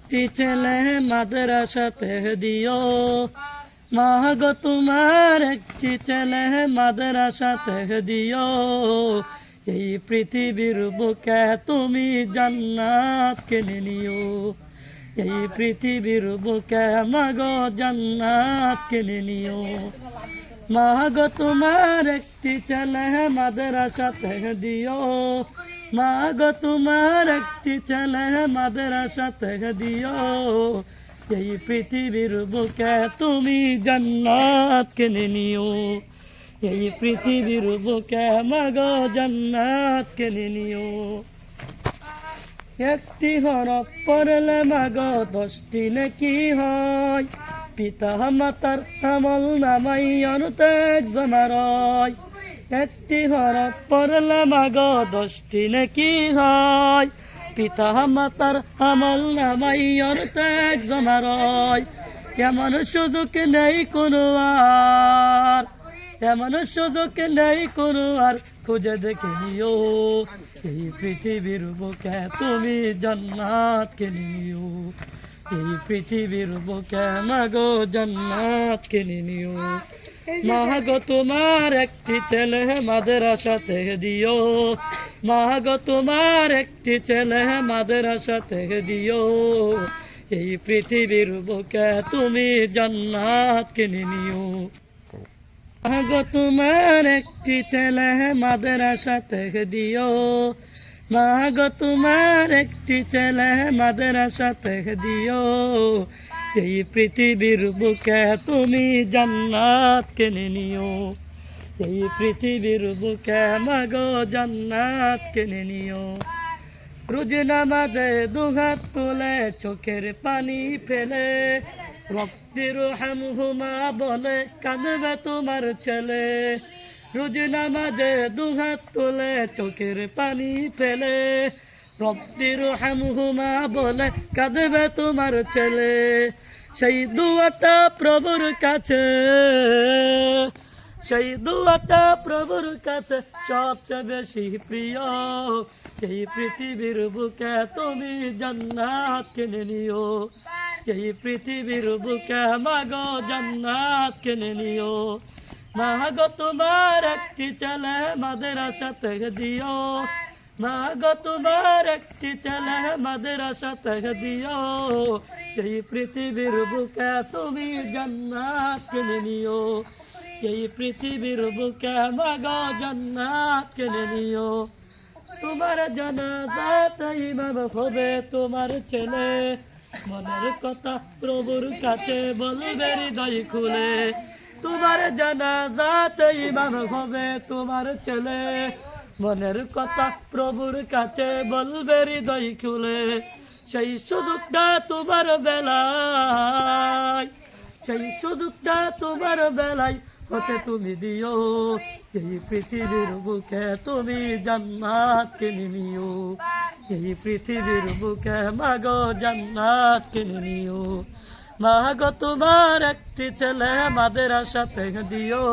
একটি ছেলে মাদ্রাসাতে দিও, মা গো তোমার একটি ছেলে মাদ্রাসাতে দিও। এই পৃথিবীর বুকে তুমি জান্নাত কিনে নিও, এই পৃথিবীর বুকে মাগো জান্নাত কিনে নিও। মা গো তোমার একটি ছেলে মাদ্রাসাতে দিও, মা গো তোমার একটি ছেলে মাদ্রাসাতে দিও। এই পৃথিবীর বুকে তুমি জান্নাত কিনে নিও, এই পৃথিবীর বুকে মাগো জান্নাত কিনে নিও। একটি হরফ পড়লে মাগো 10টি নেকি হয়, পিতা মাতার আমল নামাই অনতেক জমারয়। একটি হরফ পড়লে মাগো 10টি নেকি হয়, পিতা মাতার আমল নামাই অনতেক জমারয়। এমন সুযোগ নেই কোনো আর, এমন সুযোগ নেই কোনো আর, খুঁজে দেখে নিও। এই পৃথিবীর বুকে তুমি জান্নাত কিনে নিও, এই পৃথিবীর বুকে মাগো জান্নাত কিনে নিও। মা গো তোমার একটি ছেলে মাদ্রাসাতে দিও, মা গো তোমার একটি ছেলে মাদ্রাসাতে দিও। এই পৃথিবীর বুকে তুমি জান্নাত কিনে নিও। মা গো তোমার একটি ছেলে মাদ্রাসাতে দিও, মা গো তোমার একটি ছেলে মাদ্রাসাতে দিও। এই পৃথিবীর বুকে তুমি জান্নাত কিনে নিও, এই পৃথিবীর বুকে মাগো জান্নাত কিনে নিও। রোজ নামাজে দুহাত তুলে চোখের পানি ফেলে, রব্বির হামহুমা বলে কাঁদবে তোমার ছেলে। রোজ নামাজে দুহাত তুলে চোখের পানি ফেলে, রব্বির হামহুমা বলে কাঁদবে তোমার ছেলে। সেই দুয়াটা প্রভুর কাছে, সেই দুয়াটা প্রভুর কাছে সবচেয়ে বেশি প্রিয়। এই পৃথিবীর বুকে তুমি জান্নাত কিনে নিও, এই পৃথিবীর বুকে মাগো জান্নাত কিনে নিও। মা গো তোমার একটি ছেলে মাদ্রাসাতে দিও, মা গো তোমার একটি ছেলে মাদ্রাসাতে দিও। এই পৃথিবীর বুকে তুমি জান্নাত কিনে নিও, এই পৃথিবীর বুকে মাগো জান্নাত কিনে নিও। তোমার জানাজাতে ইমাম হবে তোমার ছেলে, মনের কথা প্রভুর কাছে বলবে হৃদয় খুলে। তোমার জানাজাতে ইমাম হবে তোমার ছেলে, মনের কথা প্রভুর কাছে বলবে হৃদয় খুলে। সেই সুযোগটা তোমার বেলায়, সেই সুযোগটা তোমার বেলায় হতে তুমি দিও। এই পৃথিবীর বুকে তুমি জান্নাত কিনে নিও, এই পৃথিবীর বুকে মাগো জান্নাত কিনে নিও। মা গো তোমার একটি ছেলে মাদ্রাসাতে দিও,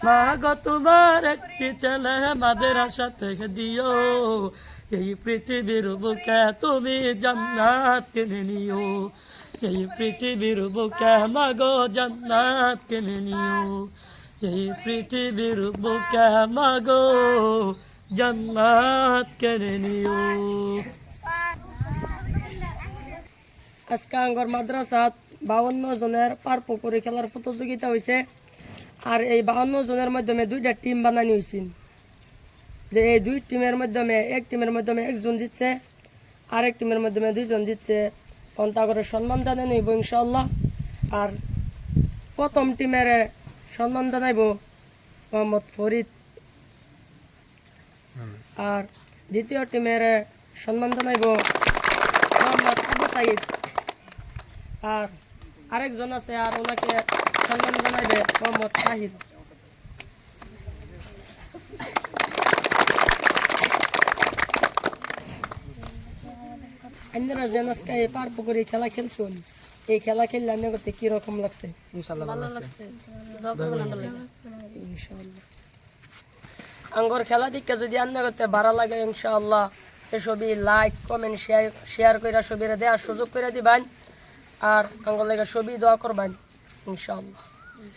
মা গো তোমার একটি ছেলে মাদ্রাসাতে দিও। এই পৃথিবীর বুকে তুমি জান্নাত কিনে নিও, এই পৃথিবীর বুকে মাগো জান্নাত কিনে নিও, এই পৃথিবীর বুকে মাগো জান্নাত কিনে নিও। আজকে আঙ্গর মাদ্রাসাত 52 জনের পার পুকুরে খেলার প্রতিযোগিতা হয়েছে। আর এই 52 জনের মাধ্যমে 2টা টিম বানানো হয়েছে, যে এই 2 টিমের মাধ্যমে এক টিমের মাধ্যমে 1 জন জিতছে, আরেক টিমের মাধ্যমে 2 জন জিতছে। করে সম্মান জানানো হইব ইনশাআল্লাহ। আর প্রথম টিমের সম্মান জানাইব মোহাম্মদ ফরিদ, আর দ্বিতীয় টিমের সম্মান জানাইব মোহাম্মদ আবু সাইদ। আর আরেকজন আছে, আর ওনাকে সম্মান জানাইবে মোহাম্মদ শাহিদ। আপনারা যেন আজকে এই পার পুকুরে খেলা খেলছেন, এই খেলা খেললে আপনার করতে কিরকম লাগছে? ইনশাআল্লাহ ভালো লাগছে, ইনশাআল্লাহ। আঙ্গর খেলা দিকে যদি আপনার করতে ভালো লাগে ইনশাআল্লাহ এই ছবি লাইক কমেন্ট শেয়ার করে ছবিরে দেওয়ার সুযোগ করে দিবেন আর আঙ্গুল লেগে ছবি দোয়া করবেন ইনশাআল্লাহ।